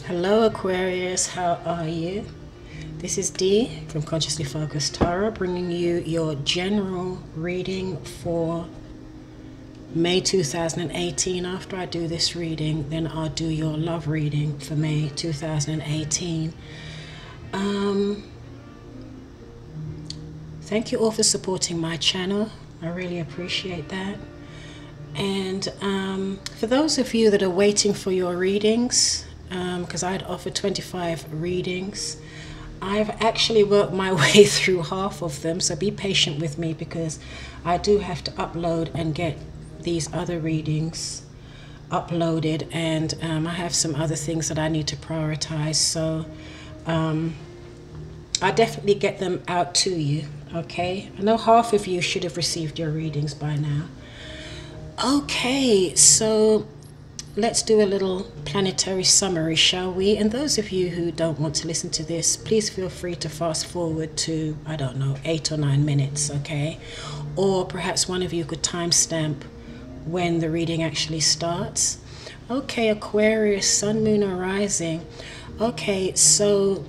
Hello Aquarius, how are you? This is Dee from Consciously Focused Tarot, bringing you your general reading for May 2018. After I do this reading, then I'll do your love reading for May 2018. Thank you all for supporting my channel. I really appreciate that. And for those of you that are waiting for your readings, because I'd offer 25 readings, I've actually worked my way through half of them, so be patient with me because I do have to upload and get these other readings uploaded, and I have some other things that I need to prioritize, so I definitely get them out to you, okay? I know half of you should have received your readings by now. Okay, so let's do a little planetary summary, shall we? And those of you who don't want to listen to this, please feel free to fast forward to, I don't know, 8 or 9 minutes, okay? Or perhaps one of you could timestamp when the reading actually starts. Okay, Aquarius, Sun, Moon, or Rising. Okay, so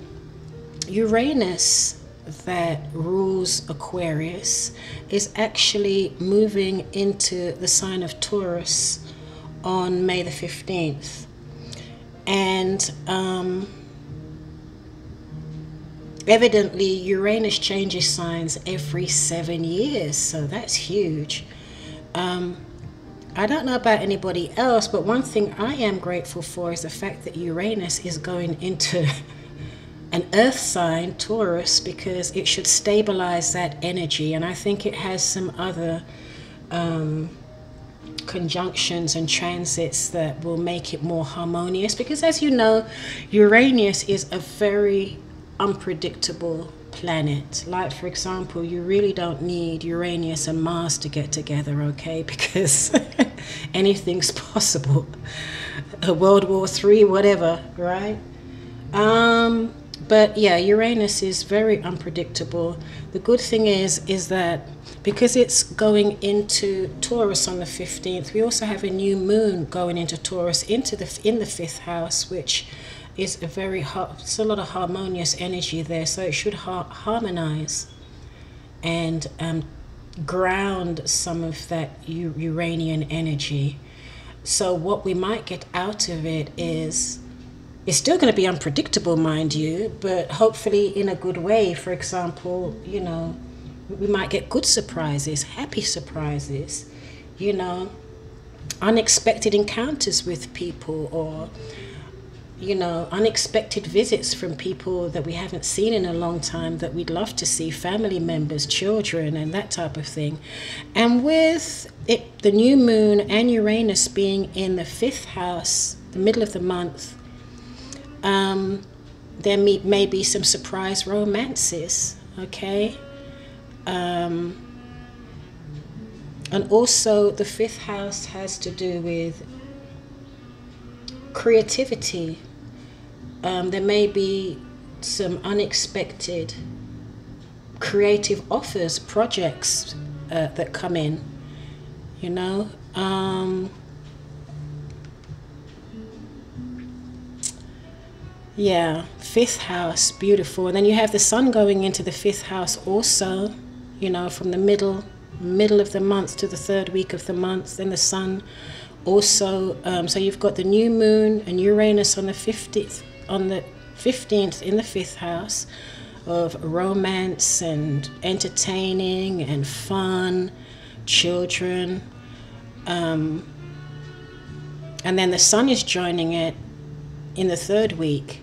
Uranus, that rules Aquarius, is actually moving into the sign of Taurus on May the 15th, and evidently Uranus changes signs every 7 years, so that's huge. I don't know about anybody else, but one thing I am grateful for is the fact that Uranus is going into an earth sign, Taurus, because it should stabilize that energy, and I think it has some other conjunctions and transits that will make it more harmonious, because as you know, Uranus is a very unpredictable planet. Like, for example, you really don't need Uranus and Mars to get together, okay? Because anything's possible. A World War III, whatever, right? But yeah, Uranus is very unpredictable. The good thing is that because it's going into Taurus on the 15th, we also have a new moon going into Taurus in the 5th house, which is a very it's a lot of harmonious energy there. So it should harmonize and ground some of that Uranian energy. So what we might get out of it is, it's still going to be unpredictable, mind you, but hopefully in a good way. For example, you know, we might get good surprises, happy surprises, you know, unexpected encounters with people, or, you know, unexpected visits from people that we haven't seen in a long time that we'd love to see, family members, children, and that type of thing. And with it, the new moon and Uranus being in the 5th house, the middle of the month, there may be some surprise romances, okay? And also the 5th house has to do with creativity. There may be some unexpected creative offers, projects that come in, you know? Yeah, 5th house, beautiful. And then you have the sun going into the 5th house also, you know, from the middle of the month to the 3rd week of the month. Then the sun also, so you've got the new moon and Uranus on the 15th in the 5th house of romance and entertaining and fun, children. And then the sun is joining it in the 3rd week.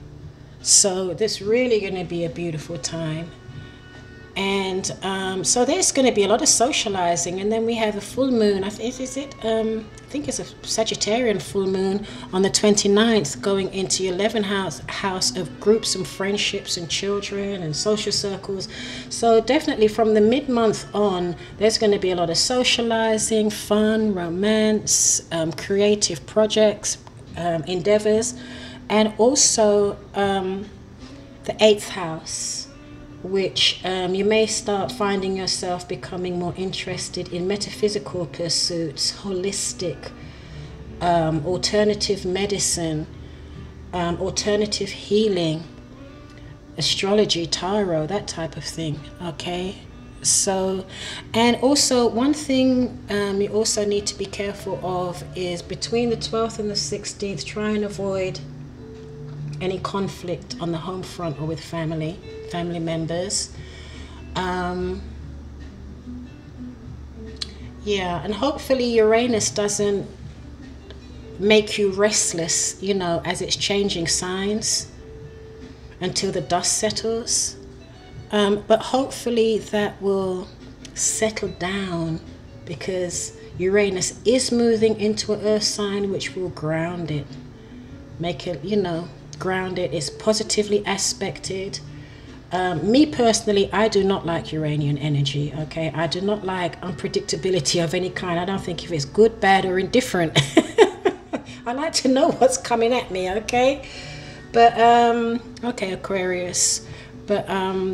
So this really going to be a beautiful time. And so there's going to be a lot of socializing. And then we have a full moon. I think it's a Sagittarian full moon on the 29th, going into your 11th house of groups and friendships and children and social circles. So definitely from the mid-month on, there's going to be a lot of socializing, fun, romance, creative projects, endeavors. And also the 8th house, which you may start finding yourself becoming more interested in metaphysical pursuits, holistic, alternative medicine, alternative healing, astrology, tarot, that type of thing. Okay, so, and also one thing you also need to be careful of is between the 12th and the 16th, try and avoid any conflict on the home front or with family members. Yeah, and hopefully Uranus doesn't make you restless, you know, as it's changing signs until the dust settles. But hopefully that will settle down, because Uranus is moving into an earth sign, which will ground it, make it, you know, ground it. It's positively aspected. Me personally, I do not like Uranian energy, okay? I do not like unpredictability of any kind. I don't think if it's good, bad, or indifferent. I like to know what's coming at me, okay? But, okay, Aquarius. But,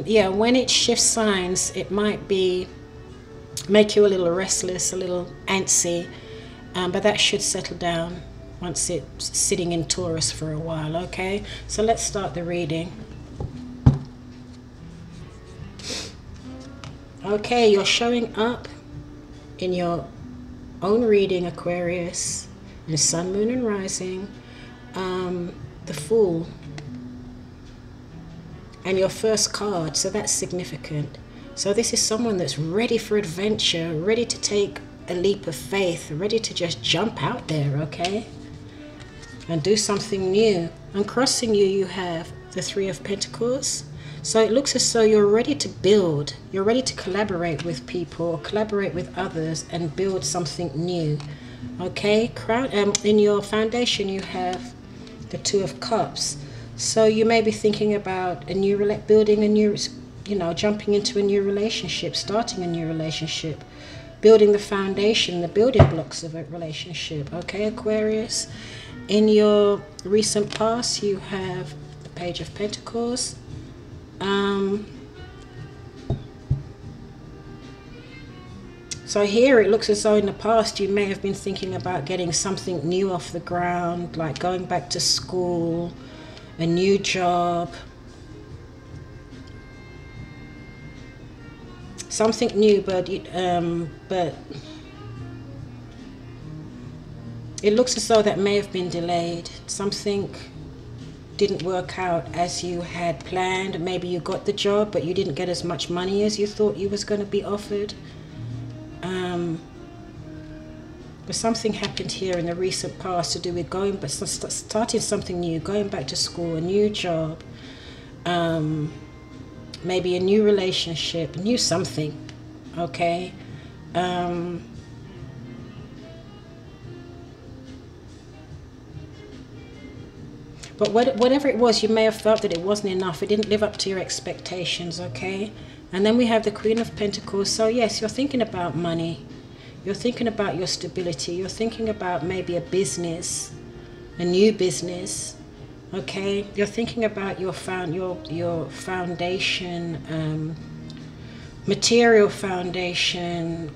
yeah, when it shifts signs, it might make you a little restless, a little antsy, but that should settle down once it's sitting in Taurus for a while, okay? So let's start the reading. Okay, you're showing up in your own reading, Aquarius, in Sun, Moon, and Rising, the Fool, and your first card, so that's significant. So this is someone that's ready for adventure, ready to take a leap of faith, ready to just jump out there, okay, and do something new. And crossing you, you have the Three of Pentacles. So it looks as though you're ready to build, you're ready to collaborate with people, collaborate with others, and build something new. Okay, in your foundation you have the Two of Cups. So you may be thinking about building a new, you know, jumping into a new relationship, starting a new relationship, building the foundation, the building blocks of a relationship. Okay, Aquarius. In your recent past you have the Page of Pentacles. So here it looks as though in the past you may have been thinking about getting something new off the ground, like going back to school, a new job, something new, but it looks as though that may have been delayed. Something didn't work out as you had planned. Maybe you got the job, but you didn't get as much money as you thought you was going to be offered. But something happened here in the recent past to do with starting something new, going back to school, a new job, maybe a new relationship, new something, okay? But whatever it was, you may have felt that it wasn't enough. It didn't live up to your expectations, okay? And then we have the Queen of Pentacles. So yes, you're thinking about money. You're thinking about your stability. You're thinking about maybe a business, a new business, okay? You're thinking about your foundation, material foundation,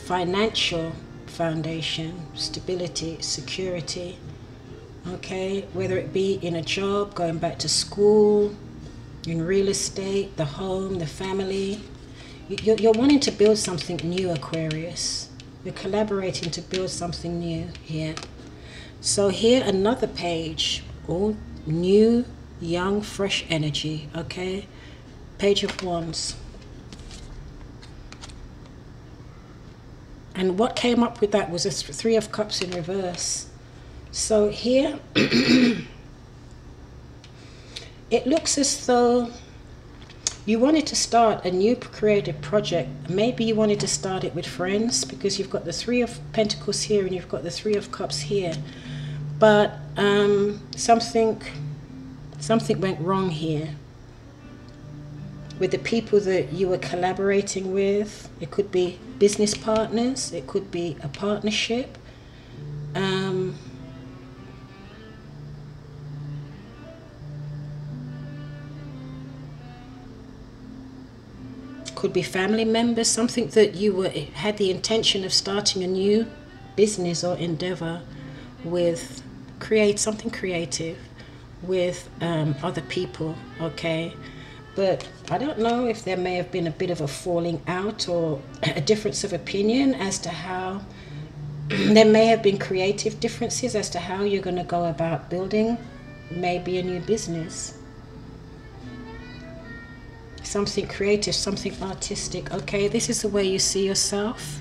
financial foundation, stability, security. Okay, whether it be in a job, going back to school, in real estate, the home, the family. You're wanting to build something new, Aquarius. You're collaborating to build something new here. So here, another page, all new, young, fresh energy, okay? Page of Wands. And what came up with that was a Three of Cups in reverse. So here, it looks as though you wanted to start a new creative project. Maybe you wanted to start it with friends, because you've got the Three of Pentacles here and you've got the Three of Cups here. But something went wrong here with the people that you were collaborating with. It could be business partners, it could be a partnership. Could be family members, something that you had the intention of starting a new business or endeavor with create something creative with other people, okay? But I don't know if there may have been a bit of a falling out or a difference of opinion as to how there may have been creative differences as to how you're going to go about building maybe a new business. Something creative, something artistic. Okay, this is the way you see yourself.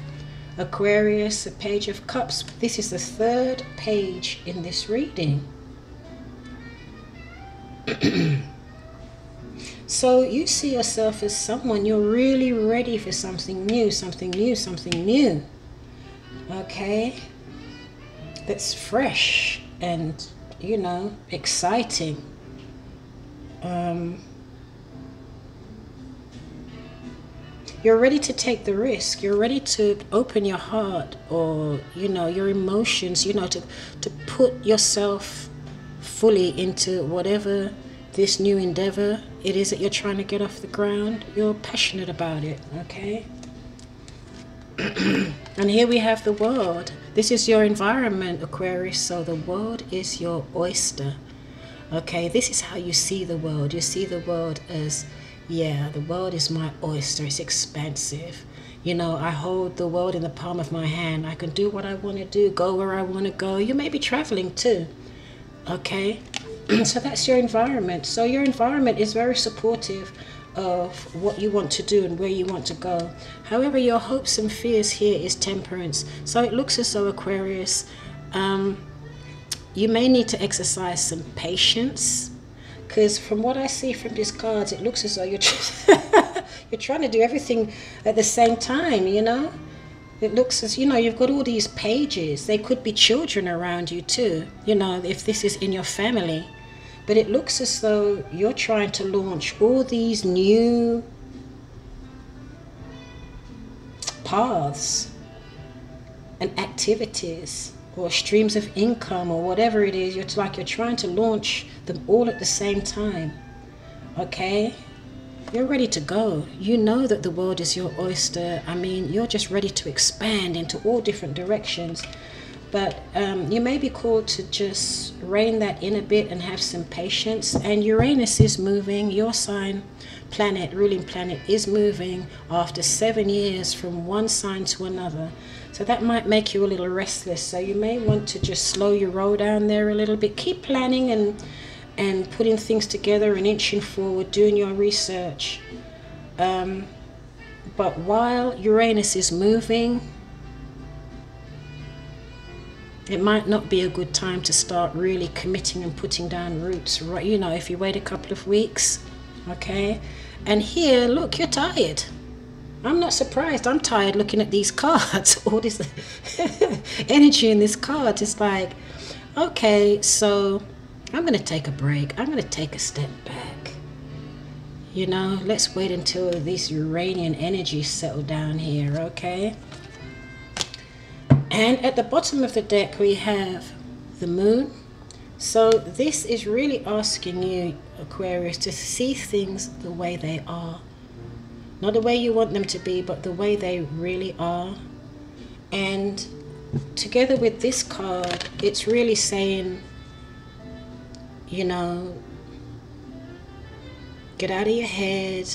Aquarius, a Page of Cups. This is the 3rd page in this reading. So you see yourself as someone, you're really ready for something new, something new, something new. Okay? That's fresh and, you know, exciting. You're ready to take the risk. You're ready to open your heart or, you know, your emotions, you know, to put yourself fully into whatever this new endeavor it is that you're trying to get off the ground. You're passionate about it, okay? And here we have the world. This is your environment, Aquarius, so the world is your oyster. Okay, this is how you see the world. You see the world as, yeah, the world is my oyster. It's expansive. You know, I hold the world in the palm of my hand. I can do what I want to do, go where I want to go. You may be traveling too, okay? So that's your environment. So your environment is very supportive of what you want to do and where you want to go. However, your hopes and fears here is temperance. So it looks as though, Aquarius, you may need to exercise some patience, because from what I see from these cards, it looks as though you're you're trying to do everything at the same time, you know? It looks as, you know, you've got all these pages. They could be children around you too, you know, if this is in your family. But it looks as though you're trying to launch all these new paths and activities or streams of income or whatever it is. It's like you're trying to launch them all at the same time, okay? You're ready to go. You know that the world is your oyster. I mean, you're just ready to expand into all different directions. But you may be called to just rein that in a bit and have some patience. And Uranus is moving. Your sign, planet, ruling planet, is moving after 7 years from one sign to another. So that might make you a little restless. So you may want to just slow your roll down there a little bit. Keep planning and putting things together and inching forward, doing your research. But while Uranus is moving, it might not be a good time to start really committing and putting down roots, right? You know, if you wait a couple of weeks, okay? And here, look, you're tired. I'm not surprised. I'm tired looking at these cards. All this energy in this card. It's like, okay, so I'm going to take a break. I'm going to take a step back. You know, let's wait until these Uranian energies settle down here, okay? And at the bottom of the deck, we have the moon. So this is really asking you, Aquarius, to see things the way they are. Not the way you want them to be, but the way they really are. And together with this card, it's really saying, you know, get out of your head.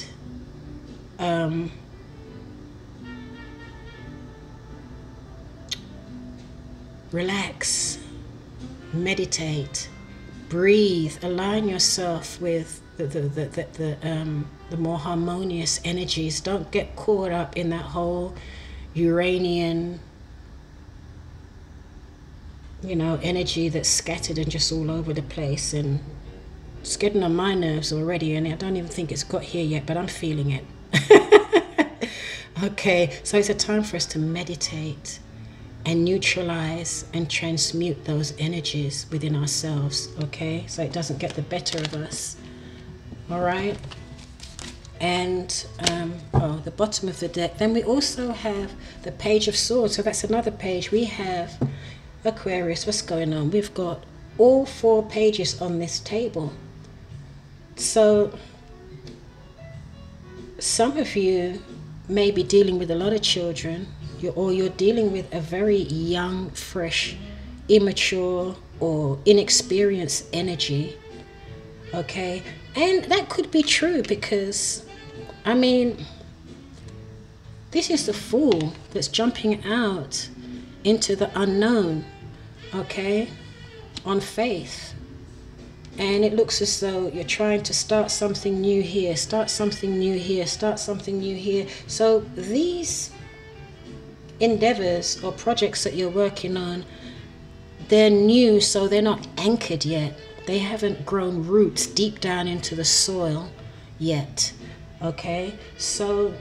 Relax, meditate, breathe, align yourself with the more harmonious energies. Don't get caught up in that whole Uranian, you know, energy that's scattered and just all over the place, and it's getting on my nerves already, and I don't even think it's got here yet, but I'm feeling it. Okay, so it's a time for us to meditate and neutralize and transmute those energies within ourselves, okay? So it doesn't get the better of us, all right? And, the bottom of the deck. Then we also have the Page of Swords. So that's another page. We have Aquarius. What's going on? We've got all 4 pages on this table. So some of you may be dealing with a lot of children, or you're dealing with a very young, fresh, immature or inexperienced energy. Okay, and that could be true because, I mean, this is the Fool that's jumping out into the unknown, okay, on faith. And it looks as though you're trying to start something new here, start something new here, start something new here. So these endeavors or projects that you're working on, they're new, so they're not anchored yet. They haven't grown roots deep down into the soil yet. Okay, so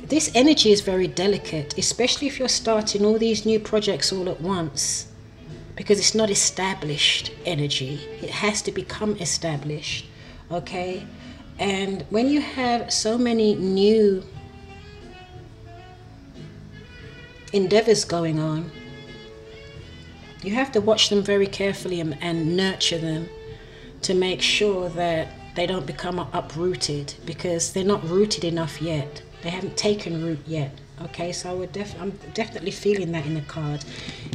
this energy is very delicate, especially if you're starting all these new projects all at once, because it's not established energy. It has to become established. Okay, and when you have so many new endeavors going on, you have to watch them very carefully and nurture them to make sure that they don't become uprooted, because they're not rooted enough yet. They haven't taken root yet. Okay, so I'm definitely feeling that in the card.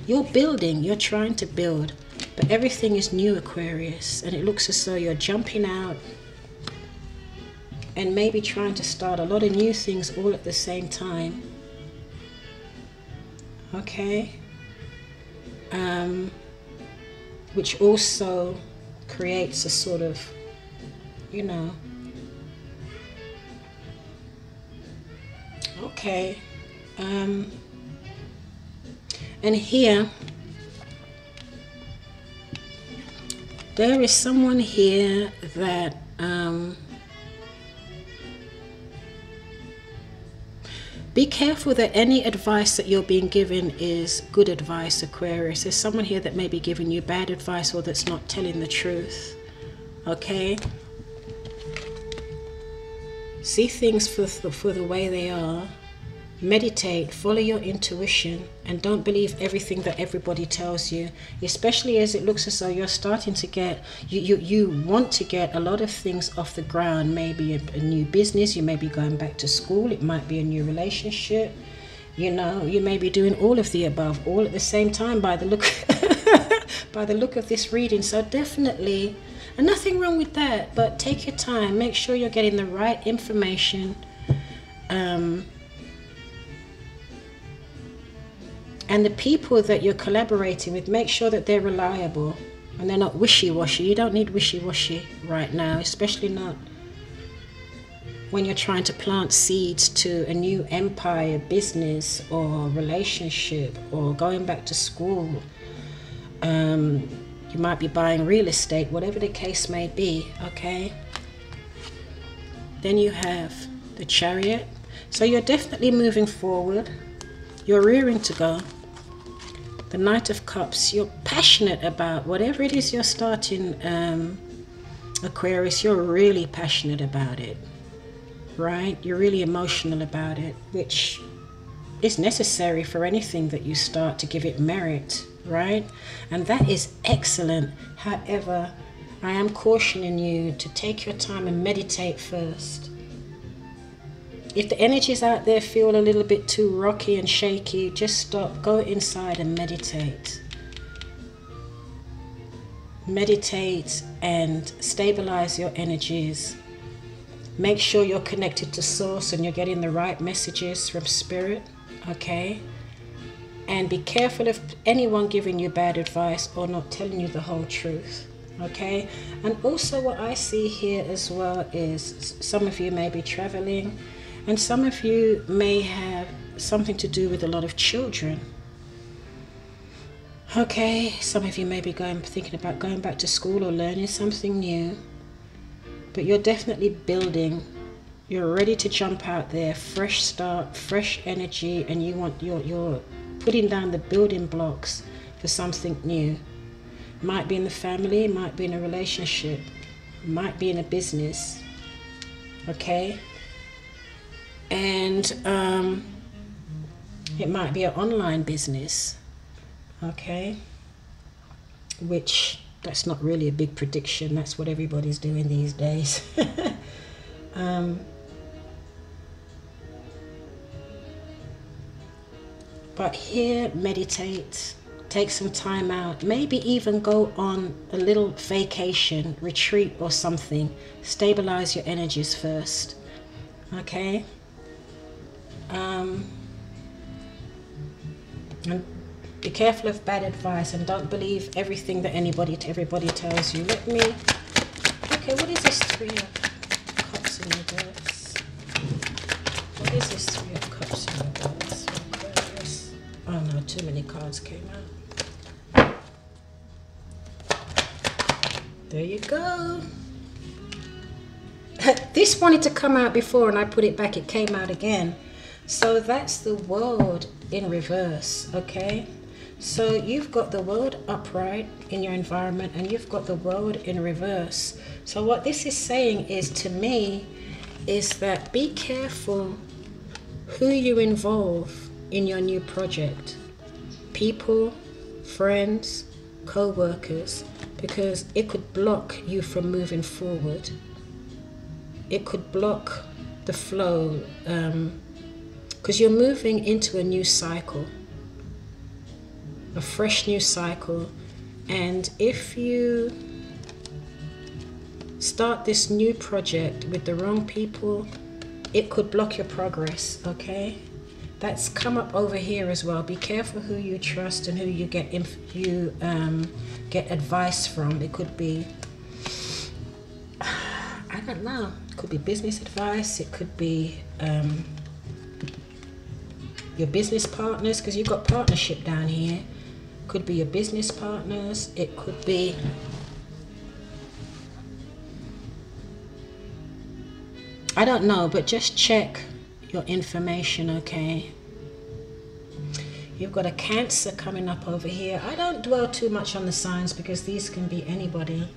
You're building, you're trying to build, but everything is new, Aquarius, and it looks as though you're jumping out and maybe trying to start a lot of new things all at the same time. Okay, which also creates a sort of, you know, okay, and here there is someone here that be careful that any advice that you're being given is good advice, Aquarius. There's someone here that may be giving you bad advice or that's not telling the truth. Okay? See things for the way they are. Meditate, follow your intuition, and don't believe everything that everybody tells you, especially as it looks as though you're starting to get, you want to get a lot of things off the ground. Maybe a new business, you may be going back to school, it might be a new relationship, you know, you may be doing all of the above all at the same time by the look by the look of this reading. So definitely, and nothing wrong with that, but take your time, make sure you're getting the right information, and the people that you're collaborating with, make sure that they're reliable and they're not wishy-washy. You don't need wishy-washy right now, especially not when you're trying to plant seeds to a new empire, business, or relationship, or going back to school. You might be buying real estate, whatever the case may be, okay? Then you have the Chariot. So you're definitely moving forward. You're rearing to go. The Knight of Cups, you're passionate about whatever it is you're starting, Aquarius, you're really passionate about it, right? You're really emotional about it, which is necessary for anything that you start to give it merit, right? And that is excellent. However, I am cautioning you to take your time and meditate first. If the energies out there feel a little bit too rocky and shaky, just stop, go inside and meditate. Meditate and stabilize your energies. Make sure you're connected to Source and you're getting the right messages from Spirit, okay? And be careful of anyone giving you bad advice or not telling you the whole truth, okay? And also what I see here as well is some of you may be traveling, and some of you may have something to do with a lot of children. Okay, some of you may be thinking about going back to school or learning something new. But you're definitely building. You're ready to jump out there, fresh start, fresh energy, and you're putting down the building blocks for something new. Might be in the family, might be in a relationship, might be in a business. Okay? And it might be an online business, okay, which that's not really a big prediction. That's what everybody's doing these days. But here, meditate, take some time out, maybe even go on a little vacation, retreat or something. Stabilize your energies first, okay? And be careful of bad advice and don't believe everything that everybody tells you. Let me, okay, what is this Three of Cups in reverse? What is this Three of Cups in reverse? Aquarius. Oh no, too many cards came out. There you go. This wanted to come out before and I put it back, it came out again. So that's the World in reverse, okay? So you've got the World upright in your environment and you've got the World in reverse. So what this is saying is, to me, is that be careful who you involve in your new project. People, friends, co-workers, because it could block you from moving forward. It could block the flow, because you're moving into a new cycle, a fresh new cycle. And if you start this new project with the wrong people, it could block your progress, okay? That's come up over here as well. Be careful who you trust and who you get advice from. It could be, I don't know, it could be business advice, it could be your business partners, because you've got partnership down here. Could be your business partners, it could be I don't know, but just check your information, okay? You've got a Cancer coming up over here. I don't dwell too much on the signs because these can be anybody.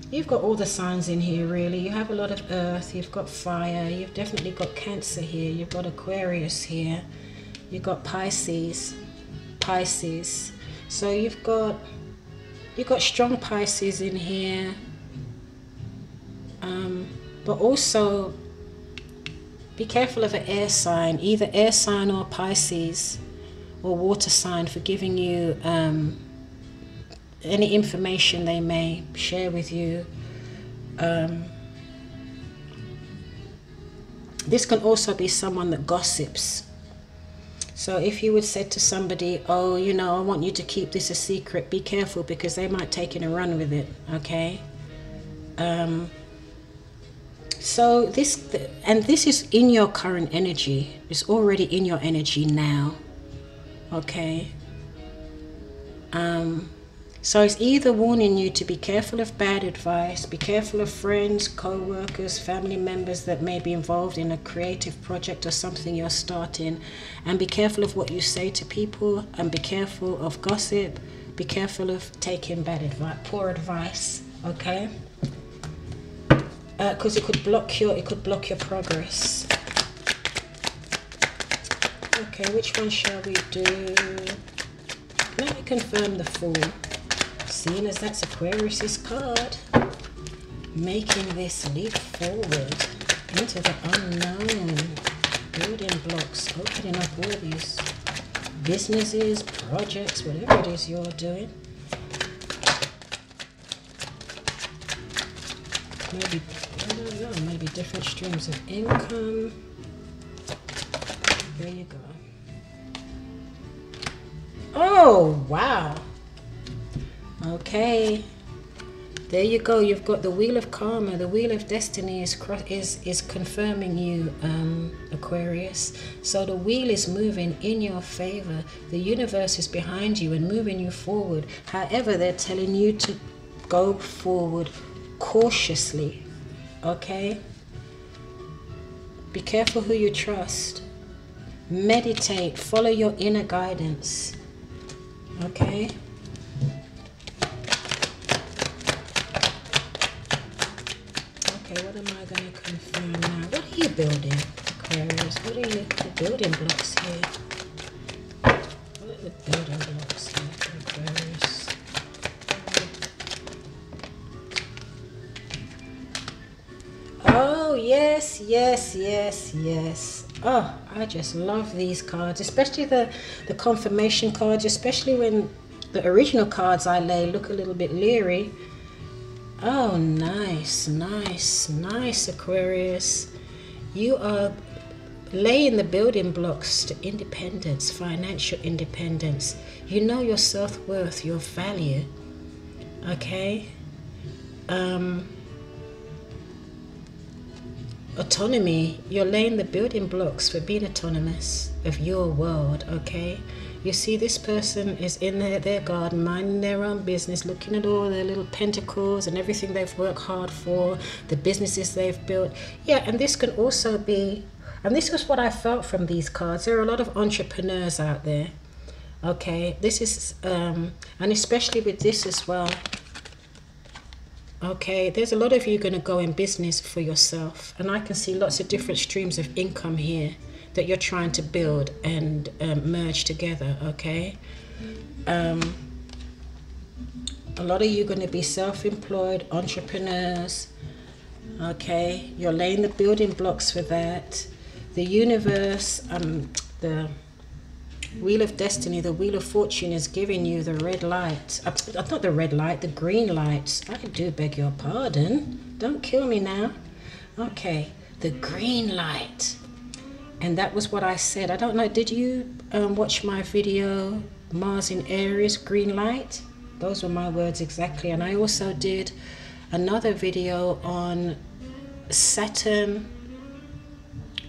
You've got all the signs in here, really. You have a lot of earth, you've got fire, you've definitely got Cancer here, you've got Aquarius here, you've got Pisces. So you've got strong Pisces in here, but also be careful of an air sign, either air sign or Pisces or water sign, for giving you any information they may share with you. This can also be someone that gossips. So if you would say to somebody, oh, you know, I want you to keep this a secret, be careful, because they might take it and run with it, okay? So this is in your current energy. It's already in your energy now, okay? So it's either warning you to be careful of bad advice, be careful of friends, co-workers, family members that may be involved in a creative project or something you're starting, and be careful of what you say to people, and be careful of gossip, be careful of taking bad advice, poor advice, okay? Because it could block your progress. Okay, which one shall we do? Let me confirm the Fool. Seeing as that's Aquarius's card, making this leap forward into the unknown, building blocks, opening up all these businesses, projects, whatever it is you're doing. Maybe, I don't know, maybe different streams of income. There you go. Oh, wow. Okay, there you go. You've got the Wheel of Karma, the Wheel of Destiny is confirming you, Aquarius. So the wheel is moving in your favor. The universe is behind you and moving you forward. However, they're telling you to go forward cautiously, okay? Be careful who you trust. Meditate, follow your inner guidance, okay? Okay, what am I going to confirm now? What are you building, Aquarius? What are the building blocks here? What are the building blocks here for Aquarius? yes, yes, yes, yes. Oh, I just love these cards, especially the confirmation cards, especially when the original cards I lay look a little bit leery. Oh, nice, nice, nice, Aquarius. You are laying the building blocks to independence, financial independence. You know your self-worth, your value. Okay? Autonomy. You're laying the building blocks for being autonomous of your world. Okay? You see, this person is in their garden, minding their own business, looking at all their little pentacles and everything they've worked hard for, the businesses they've built. Yeah, and this can also be, and this was what I felt from these cards. There are a lot of entrepreneurs out there. Okay, this is, and especially with this as well. Okay, there's a lot of you going to go in business for yourself. And I can see lots of different streams of income here that you're trying to build and merge together, okay? A lot of you are going to be self-employed entrepreneurs, okay? You're laying the building blocks for that. The universe, the Wheel of Destiny, the Wheel of Fortune is giving you the red light. Not the red light, the green light. I do beg your pardon. Don't kill me now. Okay, the green light. And that was what I said. I don't know, did you watch my video, Mars in Aries, green light? Those were my words exactly. And I also did another video on Saturn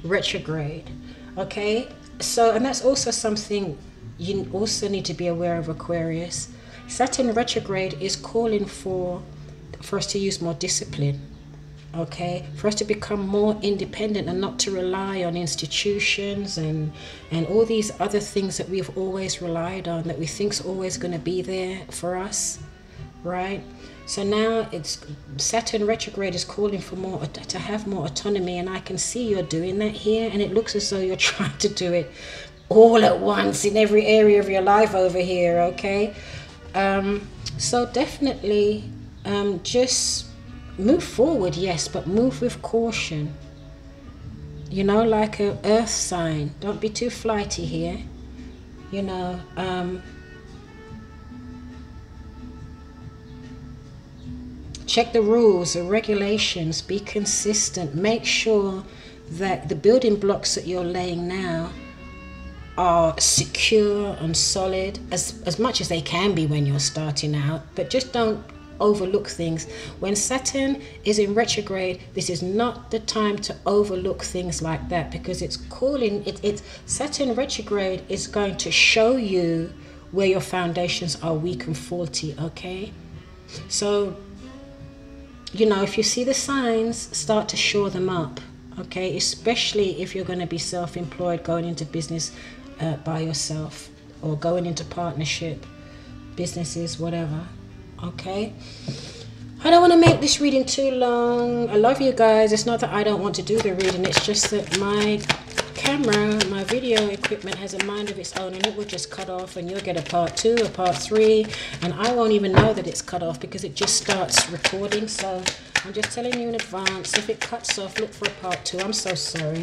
retrograde. Okay, so, and that's also something you also need to be aware of, Aquarius. Saturn retrograde is calling for us to use more discipline. Okay, for us to become more independent and not to rely on institutions and all these other things that we've always relied on, that we think's always going to be there for us, right? So now it's Saturn retrograde is calling for more, to have more autonomy, and I can see you're doing that here, and it looks as though you're trying to do it all at once in every area of your life over here. Okay, so definitely just move forward, yes, but move with caution. You know, like an earth sign. Don't be too flighty here. You know, check the rules, the regulations, be consistent. Make sure that the building blocks that you're laying now are secure and solid, as much as they can be when you're starting out, but just don't overlook things. When Saturn is in retrograde, this is not the time to overlook things like that, because it's calling it's Saturn retrograde is going to show you where your foundations are weak and faulty. Okay, so you know, if you see the signs, start to shore them up. Okay, especially if you're going to be self-employed, going into business by yourself, or going into partnership businesses, whatever. Okay, I don't want to make this reading too long. I love you guys. It's not that I don't want to do the reading, it's just that my camera, my video equipment has a mind of its own, and it will just cut off, and you'll get a part 2, a part 3, and I won't even know that it's cut off because it just starts recording. So I'm just telling you in advance, if it cuts off, look for a part 2. I'm so sorry.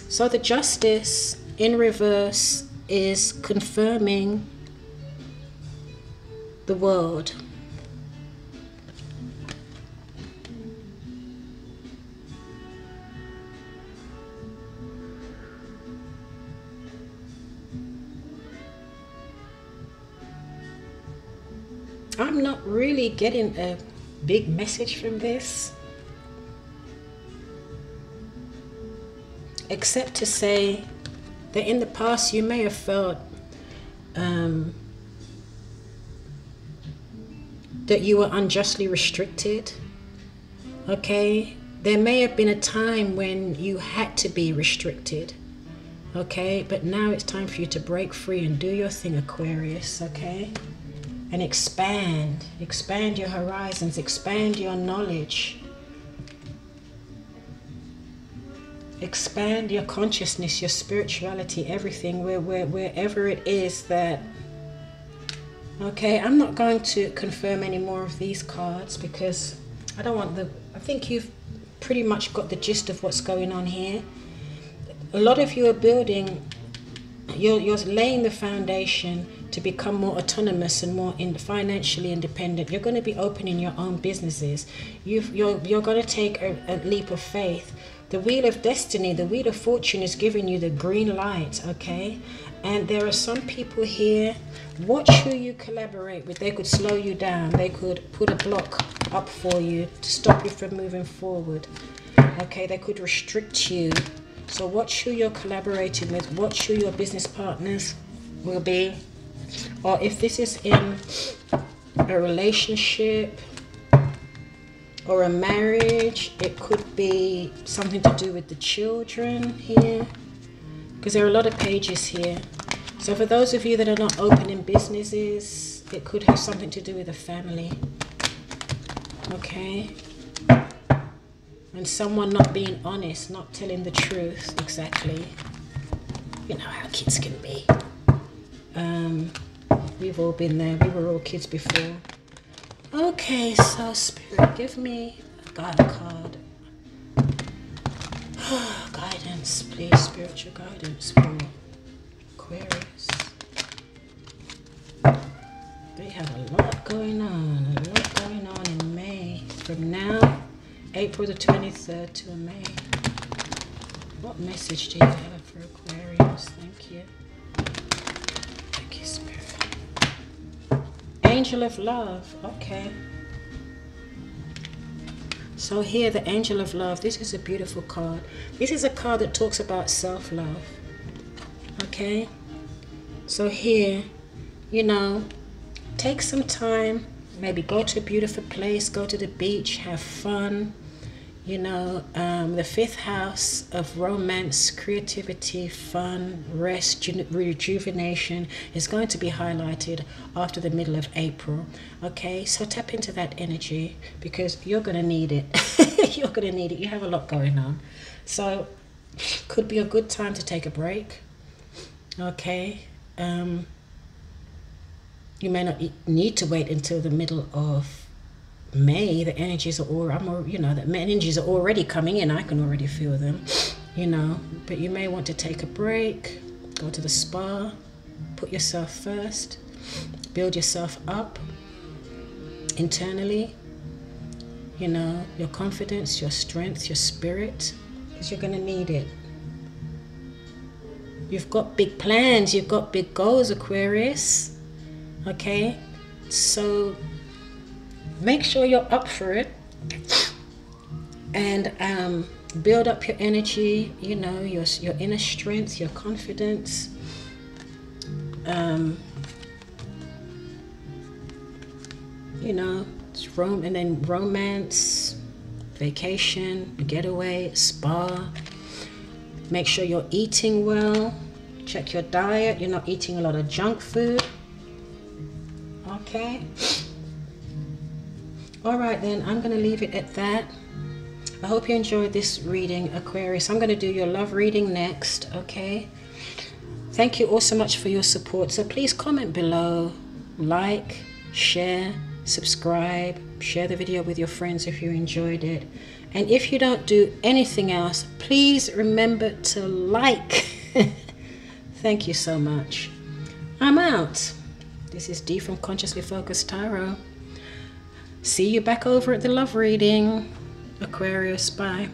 So the Justice in reverse is confirming the world. I'm not really getting a big message from this, except to say that in the past you may have felt that you were unjustly restricted. Okay, there may have been a time when you had to be restricted. Okay, but now it's time for you to break free and do your thing, Aquarius. Okay, and expand your horizons, expand your knowledge. expand your consciousness, your spirituality, everything, wherever it is that. Okay, I'm not going to confirm any more of these cards because I don't want I think you've pretty much got the gist of what's going on here. A lot of you are building, you're laying the foundation to become more autonomous and more financially independent. You're going to be opening your own businesses. You're going to take a leap of faith. The Wheel of Destiny, the Wheel of Fortune is giving you the green light, okay? And there are some people here, watch who you collaborate with. They could slow you down. They could put a block up for you to stop you from moving forward. Okay, they could restrict you. So watch who you're collaborating with. Watch who your business partners will be. Or if this is in a relationship or a marriage, it could be something to do with the children here, because there are a lot of pages here. So for those of you that are not opening businesses, it could have something to do with a family. Okay, and someone not being honest, not telling the truth exactly. You know how kids can be. We've all been there. We were all kids before. Okay, so Spirit, give me a guide card. Guidance, please, spiritual guidance for Aquarius. They have a lot going on in May. From now, April the 23rd to May. What message do you have for Aquarius? Thank you. Thank you, Spirit. Angel of Love, okay. So here, the Angel of Love, this is a beautiful card. This is a card that talks about self-love, okay? So here, you know, take some time, maybe go to a beautiful place, go to the beach, have fun. You know, the 5th house of romance, creativity, fun, rest, rejuvenation is going to be highlighted after the middle of April. Okay, so tap into that energy because you're going to need it. You're going to need it. You have a lot going on. So could be a good time to take a break. Okay. You may not need to wait until the middle of May. The energies are the energies are already coming in. I can already feel them, you know, but you may want to take a break, go to the spa, put yourself first, build yourself up internally, you know, your confidence, your strength, your spirit, because you're going to need it. You've got big plans, you've got big goals, Aquarius, okay? So make sure you're up for it and build up your energy, you know, your inner strength, your confidence. You know, and then romance, vacation, getaway, spa. Make sure you're eating well. Check your diet. You're not eating a lot of junk food. Okay. All right, then I'm going to leave it at that. I hope you enjoyed this reading, Aquarius. I'm going to do your love reading next, okay? Thank you all so much for your support. So please comment below, like, share, subscribe, share the video with your friends if you enjoyed it. And if you don't do anything else, please remember to like. Thank you so much. I'm out. This is Dee from Consciously Focused Tarot. See you back over at the love reading, Aquarius. Bye.